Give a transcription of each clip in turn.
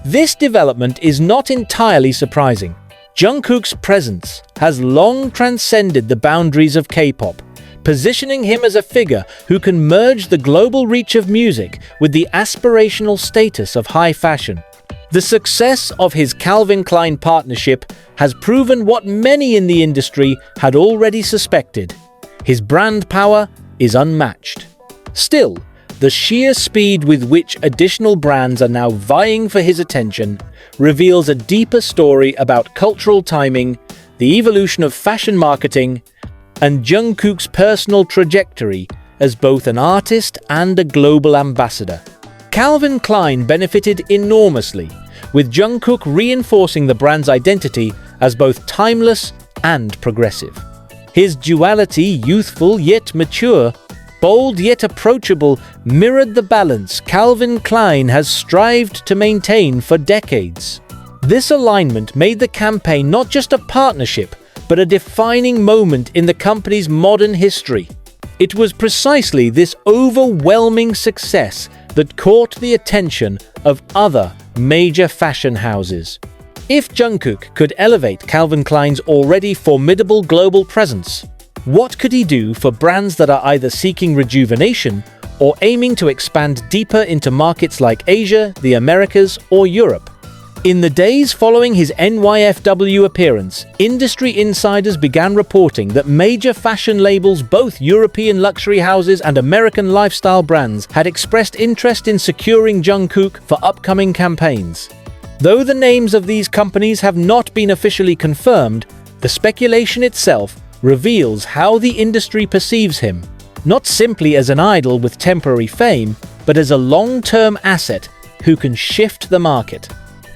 This development is not entirely surprising. Jungkook's presence has long transcended the boundaries of K-pop, positioning him as a figure who can merge the global reach of music with the aspirational status of high fashion. The success of his Calvin Klein partnership has proven what many in the industry had already suspected. His brand power is unmatched. Still, the sheer speed with which additional brands are now vying for his attention reveals a deeper story about cultural timing, the evolution of fashion marketing, and Jungkook's personal trajectory as both an artist and a global ambassador. Calvin Klein benefited enormously, with Jungkook reinforcing the brand's identity as both timeless and progressive. His duality, youthful yet mature, bold yet approachable, mirrored the balance Calvin Klein has strived to maintain for decades. This alignment made the campaign not just a partnership, but a defining moment in the company's modern history. It was precisely this overwhelming success that caught the attention of other major fashion houses. If Jungkook could elevate Calvin Klein's already formidable global presence, what could he do for brands that are either seeking rejuvenation or aiming to expand deeper into markets like Asia, the Americas, or Europe? In the days following his NYFW appearance, industry insiders began reporting that major fashion labels, both European luxury houses and American lifestyle brands, had expressed interest in securing Jungkook for upcoming campaigns. Though the names of these companies have not been officially confirmed, the speculation itself reveals how the industry perceives him, not simply as an idol with temporary fame, but as a long-term asset who can shift the market.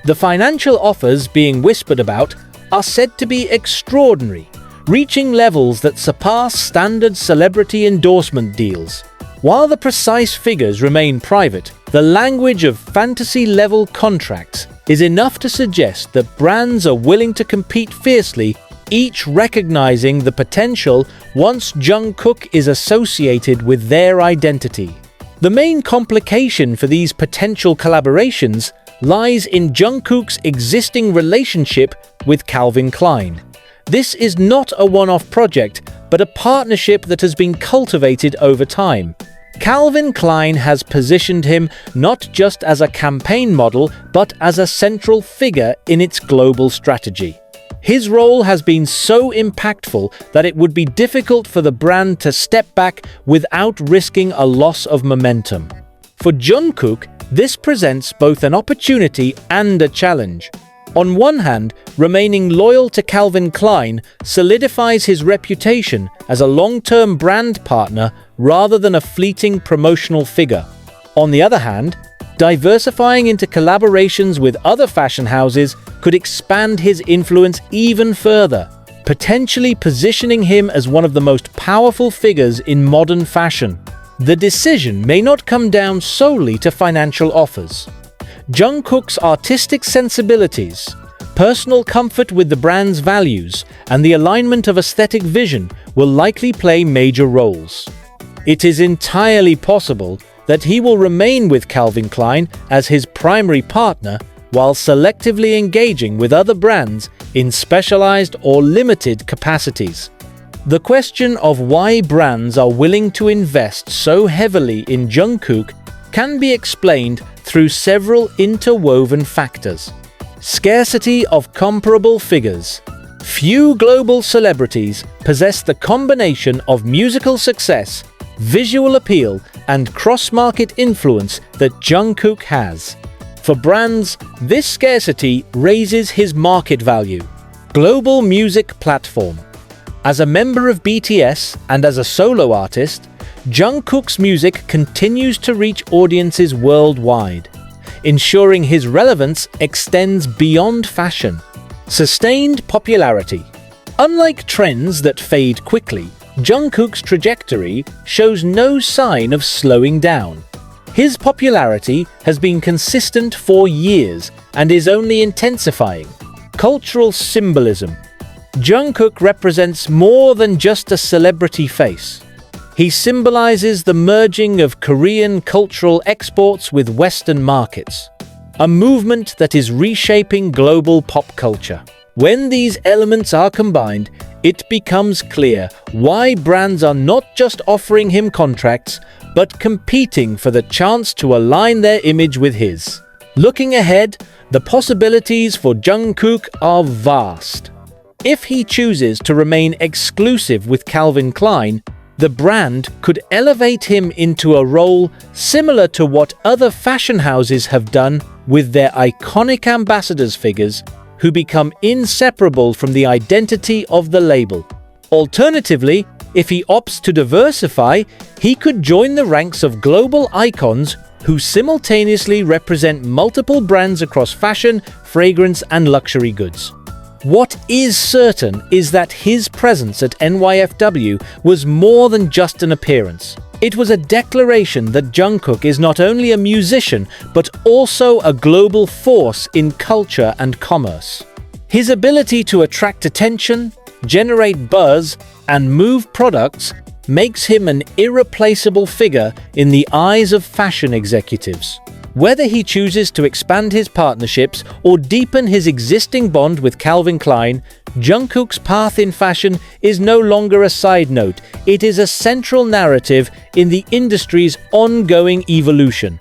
The financial offers being whispered about are said to be extraordinary, reaching levels that surpass standard celebrity endorsement deals. While the precise figures remain private, the language of fantasy-level contracts is enough to suggest that brands are willing to compete fiercely, each recognizing the potential once Jungkook is associated with their identity. The main complication for these potential collaborations lies in Jungkook's existing relationship with Calvin Klein. This is not a one-off project, but a partnership that has been cultivated over time. Calvin Klein has positioned him not just as a campaign model, but as a central figure in its global strategy. His role has been so impactful that it would be difficult for the brand to step back without risking a loss of momentum. For Jungkook, this presents both an opportunity and a challenge. On one hand, remaining loyal to Calvin Klein solidifies his reputation as a long-term brand partner rather than a fleeting promotional figure. On the other hand, diversifying into collaborations with other fashion houses could expand his influence even further, potentially positioning him as one of the most powerful figures in modern fashion. The decision may not come down solely to financial offers. Jungkook's artistic sensibilities, personal comfort with the brand's values, and the alignment of aesthetic vision will likely play major roles. It is entirely possible that he will remain with Calvin Klein as his primary partner while selectively engaging with other brands in specialized or limited capacities. The question of why brands are willing to invest so heavily in Jungkook can be explained through several interwoven factors. Scarcity of comparable figures. Few global celebrities possess the combination of musical success, visual appeal, and cross-market influence that Jungkook has. For brands, this scarcity raises his market value. Global music platform. As a member of BTS and as a solo artist, Jungkook's music continues to reach audiences worldwide, ensuring his relevance extends beyond fashion. Sustained popularity. Unlike trends that fade quickly, Jungkook's trajectory shows no sign of slowing down. His popularity has been consistent for years and is only intensifying. Cultural symbolism. Jungkook represents more than just a celebrity face. He symbolizes the merging of Korean cultural exports with Western markets. a movement that is reshaping global pop culture. When these elements are combined, it becomes clear why brands are not just offering him contracts, but competing for the chance to align their image with his. Looking ahead, the possibilities for Jungkook are vast. If he chooses to remain exclusive with Calvin Klein, the brand could elevate him into a role similar to what other fashion houses have done with their iconic ambassadors figures who become inseparable from the identity of the label. Alternatively, if he opts to diversify, he could join the ranks of global icons who simultaneously represent multiple brands across fashion, fragrance, and luxury goods. What is certain is that his presence at NYFW was more than just an appearance. It was a declaration that Jungkook is not only a musician, but also a global force in culture and commerce. His ability to attract attention, generate buzz, and move products makes him an irreplaceable figure in the eyes of fashion executives. Whether he chooses to expand his partnerships or deepen his existing bond with Calvin Klein, Jungkook's path in fashion is no longer a side note. It is a central narrative in the industry's ongoing evolution.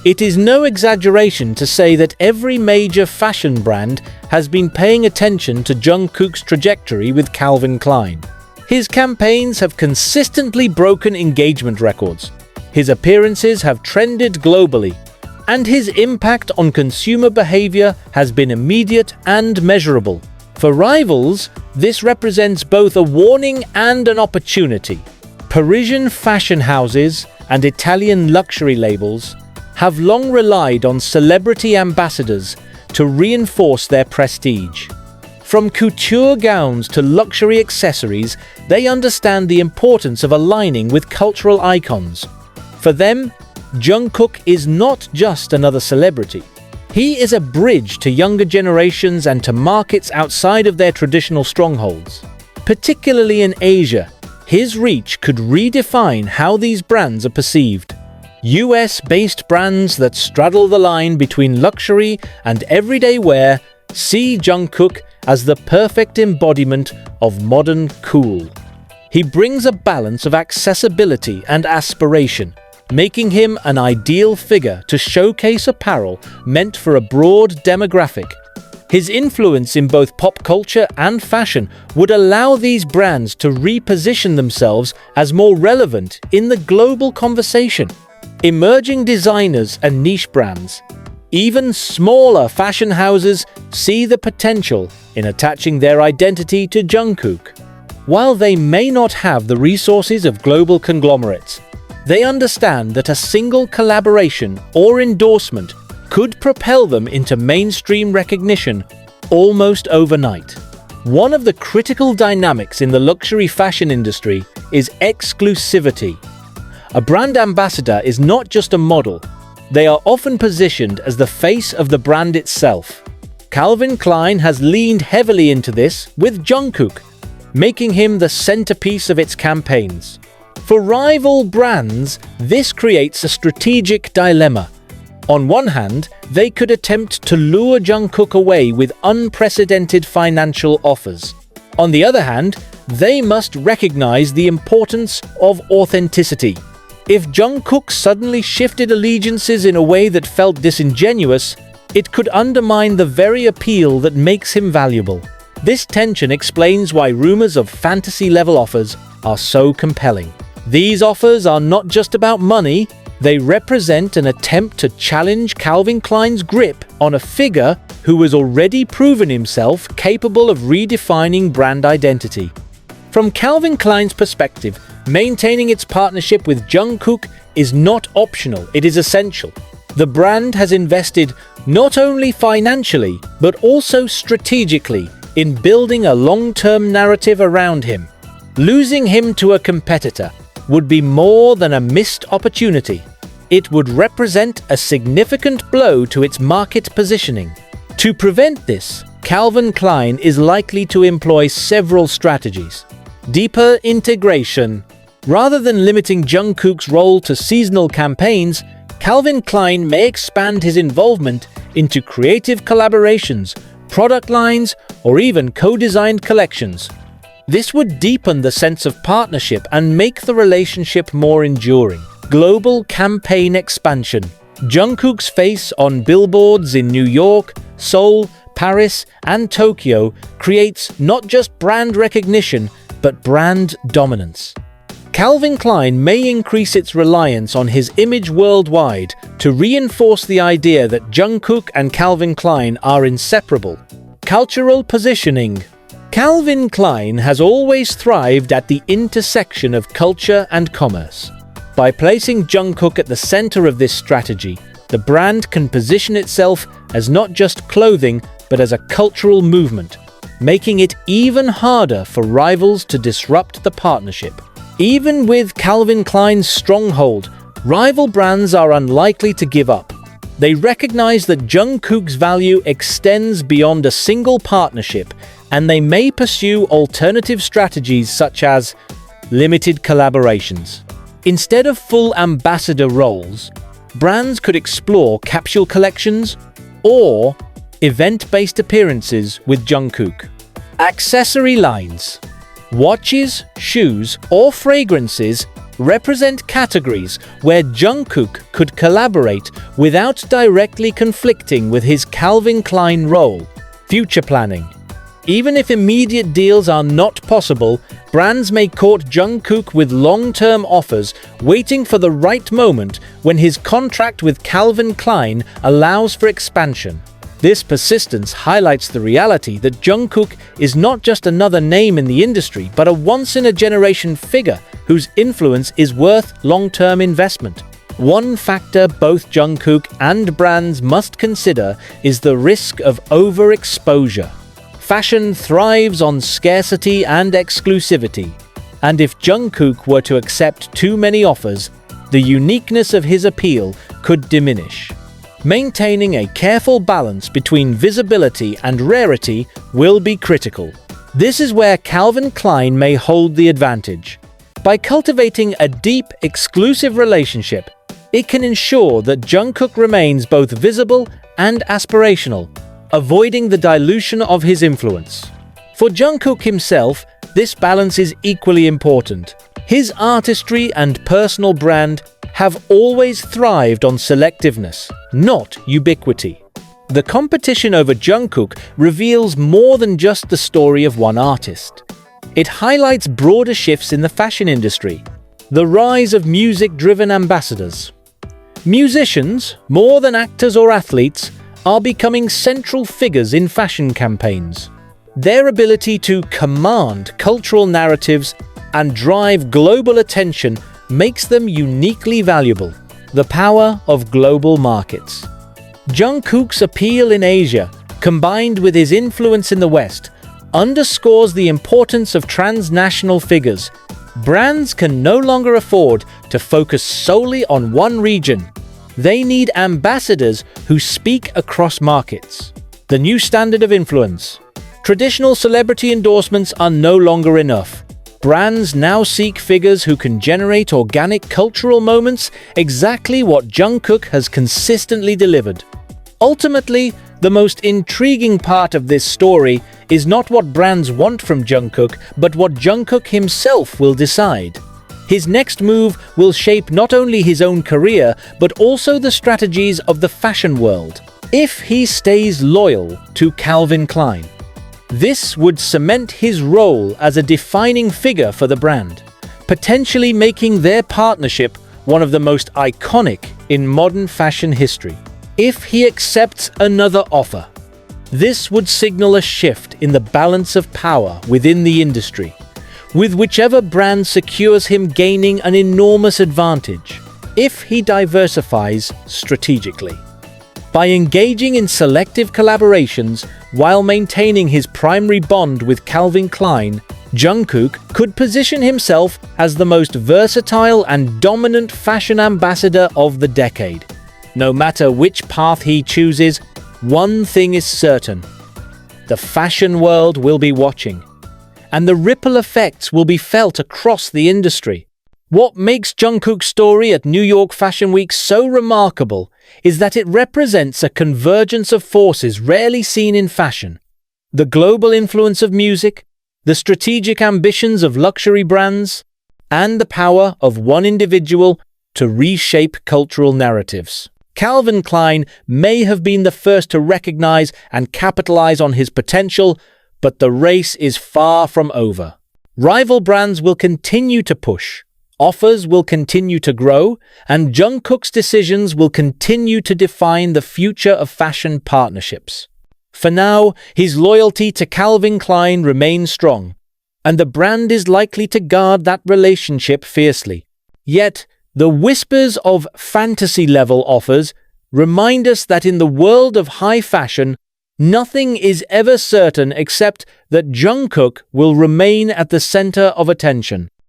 It is no exaggeration to say that every major fashion brand has been paying attention to Jungkook's trajectory with Calvin Klein. His campaigns have consistently broken engagement records. His appearances have trended globally, and his impact on consumer behavior has been immediate and measurable. For rivals, this represents both a warning and an opportunity. Parisian fashion houses and Italian luxury labels have long relied on celebrity ambassadors to reinforce their prestige. From couture gowns to luxury accessories, they understand the importance of aligning with cultural icons. For them, Jungkook is not just another celebrity. He is a bridge to younger generations and to markets outside of their traditional strongholds. Particularly in Asia, his reach could redefine how these brands are perceived. US-based brands that straddle the line between luxury and everyday wear see Jungkook as the perfect embodiment of modern cool. He brings a balance of accessibility and aspiration, making him an ideal figure to showcase apparel meant for a broad demographic. His influence in both pop culture and fashion would allow these brands to reposition themselves as more relevant in the global conversation. Emerging designers and niche brands, even smaller fashion houses, see the potential in attaching their identity to Jungkook. While they may not have the resources of global conglomerates, they understand that a single collaboration or endorsement could propel them into mainstream recognition almost overnight. One of the critical dynamics in the luxury fashion industry is exclusivity. A brand ambassador is not just a model. They are often positioned as the face of the brand itself. Calvin Klein has leaned heavily into this with Jungkook, making him the centerpiece of its campaigns. For rival brands, this creates a strategic dilemma. On one hand, they could attempt to lure Jungkook away with unprecedented financial offers. On the other hand, they must recognize the importance of authenticity. If Jungkook suddenly shifted allegiances in a way that felt disingenuous, it could undermine the very appeal that makes him valuable. This tension explains why rumors of fantasy-level offers are so compelling. These offers are not just about money, they represent an attempt to challenge Calvin Klein's grip on a figure who has already proven himself capable of redefining brand identity. From Calvin Klein's perspective, maintaining its partnership with Jungkook is not optional, it is essential. The brand has invested not only financially, but also strategically in building a long-term narrative around him. Losing him to a competitor would be more than a missed opportunity. It would represent a significant blow to its market positioning. To prevent this, Calvin Klein is likely to employ several strategies. Deeper integration. Rather than limiting Jungkook's role to seasonal campaigns, Calvin Klein may expand his involvement into creative collaborations, product lines, or even co-designed collections. This would deepen the sense of partnership and make the relationship more enduring. Global campaign expansion. Jungkook's face on billboards in New York, Seoul, Paris, and Tokyo creates not just brand recognition, but brand dominance. Calvin Klein may increase its reliance on his image worldwide to reinforce the idea that Jungkook and Calvin Klein are inseparable. Cultural positioning. Calvin Klein has always thrived at the intersection of culture and commerce. By placing Jungkook at the center of this strategy, the brand can position itself as not just clothing, but as a cultural movement, making it even harder for rivals to disrupt the partnership. Even with Calvin Klein's stronghold, rival brands are unlikely to give up. They recognize that Jungkook's value extends beyond a single partnership, and they may pursue alternative strategies such as limited collaborations. Instead of full ambassador roles, brands could explore capsule collections or event-based appearances with Jungkook. Accessory lines. Watches, shoes, or fragrances represent categories where Jungkook could collaborate without directly conflicting with his Calvin Klein role. Future planning. Even if immediate deals are not possible, brands may court Jungkook with long-term offers, waiting for the right moment when his contract with Calvin Klein allows for expansion. This persistence highlights the reality that Jungkook is not just another name in the industry, but a once-in-a-generation figure whose influence is worth long-term investment. One factor both Jungkook and brands must consider is the risk of overexposure. Fashion thrives on scarcity and exclusivity, and if Jungkook were to accept too many offers, the uniqueness of his appeal could diminish. Maintaining a careful balance between visibility and rarity will be critical. This is where Calvin Klein may hold the advantage. By cultivating a deep, exclusive relationship, it can ensure that Jungkook remains both visible and aspirational, avoiding the dilution of his influence. For Jungkook himself, this balance is equally important. His artistry and personal brand have always thrived on selectiveness, not ubiquity. The competition over Jungkook reveals more than just the story of one artist. It highlights broader shifts in the fashion industry, the rise of music-driven ambassadors. Musicians, more than actors or athletes, are becoming central figures in fashion campaigns. Their ability to command cultural narratives and drive global attention makes them uniquely valuable. The power of global markets. Jungkook's appeal in Asia, combined with his influence in the West, underscores the importance of transnational figures. Brands can no longer afford to focus solely on one region. They need ambassadors who speak across markets. The new standard of influence. Traditional celebrity endorsements are no longer enough. Brands now seek figures who can generate organic cultural moments, exactly what Jungkook has consistently delivered. Ultimately, the most intriguing part of this story is not what brands want from Jungkook, but what Jungkook himself will decide. His next move will shape not only his own career, but also the strategies of the fashion world. If he stays loyal to Calvin Klein, this would cement his role as a defining figure for the brand, potentially making their partnership one of the most iconic in modern fashion history. If he accepts another offer, this would signal a shift in the balance of power within the industry, with whichever brand secures him gaining an enormous advantage if he diversifies strategically. By engaging in selective collaborations while maintaining his primary bond with Calvin Klein, Jungkook could position himself as the most versatile and dominant fashion ambassador of the decade. No matter which path he chooses, one thing is certain: the fashion world will be watching, and the ripple effects will be felt across the industry. What makes Jungkook's story at New York Fashion Week so remarkable is that it represents a convergence of forces rarely seen in fashion. The global influence of music, the strategic ambitions of luxury brands, and the power of one individual to reshape cultural narratives. Calvin Klein may have been the first to recognize and capitalize on his potential, but the race is far from over. Rival brands will continue to push, offers will continue to grow, and Jungkook's decisions will continue to define the future of fashion partnerships. For now, his loyalty to Calvin Klein remains strong, and the brand is likely to guard that relationship fiercely. Yet, the whispers of fantasy-level offers remind us that in the world of high fashion, nothing is ever certain except that Jungkook will remain at the center of attention.